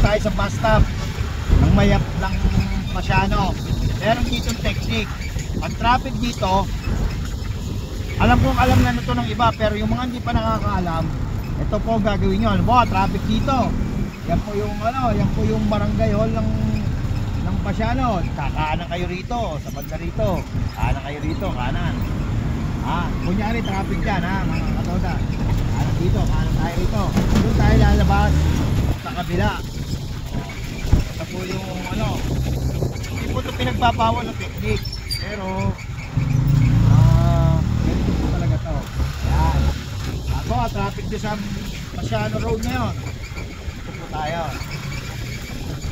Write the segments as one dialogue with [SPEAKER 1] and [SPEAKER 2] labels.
[SPEAKER 1] tayo sa bus stop ng Mayap ng Pasiano. Meron dito technique. Ang traffic dito, alam kong alam na ito ng iba, pero yung mga hindi pa nakakaalam, ito po gagawin nyo. Halimbawa, traffic dito. Yan po yung yan po yung barangay hall ng Pasiano. Kakanan kayo rito, sa banda rito. Kanan kayo rito, kanan. Kunyari traffic dyan mga katoda. Kanan dito, kanan tayo rito. Doon tayo lalabas sa kabila. Ito po yung hindi po ito pinagbabawal ng technique. Pero ganito po talaga to. Yan. Ako, traffic dyan sa Pasiano Road ngayon. Ito po tayo.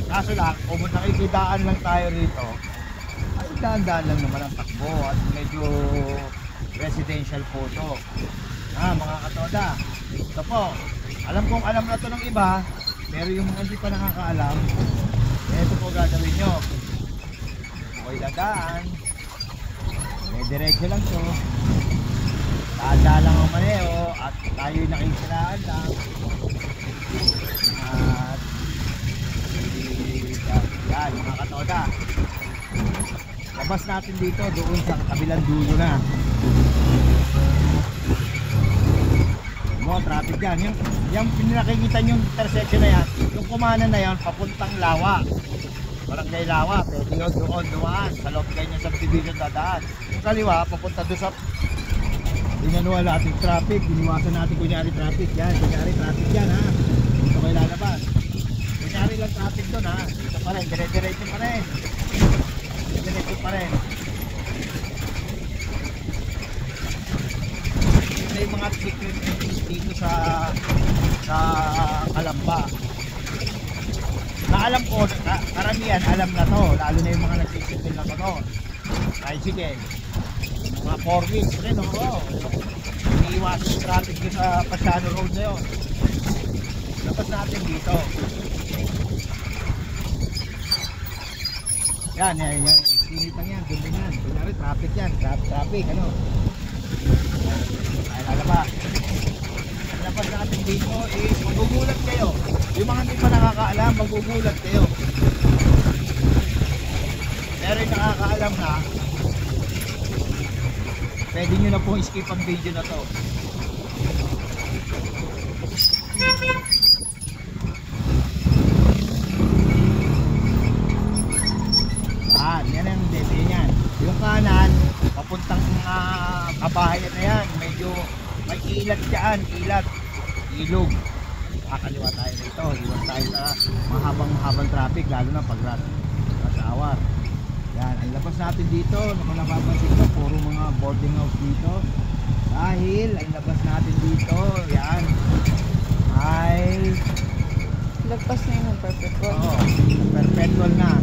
[SPEAKER 1] Kaso lang, kung nakikidaan lang tayo rito, ay daan-daan lang naman ang takbo at medyo residential po ito. Mga katoda, ito po, alam kong alam na ito ng iba, pero yung mga hindi pa nakakaalam, ito po gagawin nyo. Okay na daan, may diretso lang to, taanda lang ang maneho at tayo'y nakikiraan lang. At yan mga katoda, labas natin dito doon sa kabilang dulo na. Traffic dyan. Yung pinakikita nyo yung intersection na yan, yung kumanan na yan papuntang Lawa, barangay Lawa. Pwede yun doon dumaan sa loob kayo ng subdivision dadaan. Yung kaliwa papunta doon sa inanuwa natin traffic. Iniwasan natin kunyari traffic yan. Kunyari traffic yan dito kayo lalabas. Kunyari lang traffic doon dito pa rin, dire-diretso pa rin. Diretso pa rin. Ito yung mga secret dito sa Kalamba na alam ko, karamihan alam na to, lalo na yung mga nagsisikil na to tricycle, mga 4 wheels rin iniiwasan yung traffic dito sa Pasiano Road na yun. Labas natin dito yan sinitang yan, doon din yan kunyari traffic yan, traffic ay lalabas. Labas natin dito magugulat kayo. Yung mga hindi pa nakakaalam, magugulat kayo. Pero yung nakakaalam na, pwede nyo na pong skip ang video na to. Yan ang dede niyan. Yung kanan papuntang kabahayan na yan, medyo may ilat dyan, ilog. Kakaliwa tayo nito, iwan tayo sa mahabang traffic, lalo na pag rush hour. Yan, ang labas natin dito, kung napapansin ko, puro mga boarding house dito. Dahil ang labas natin dito, yan ay
[SPEAKER 2] lagpas na yung perpetual.
[SPEAKER 1] perpetual na.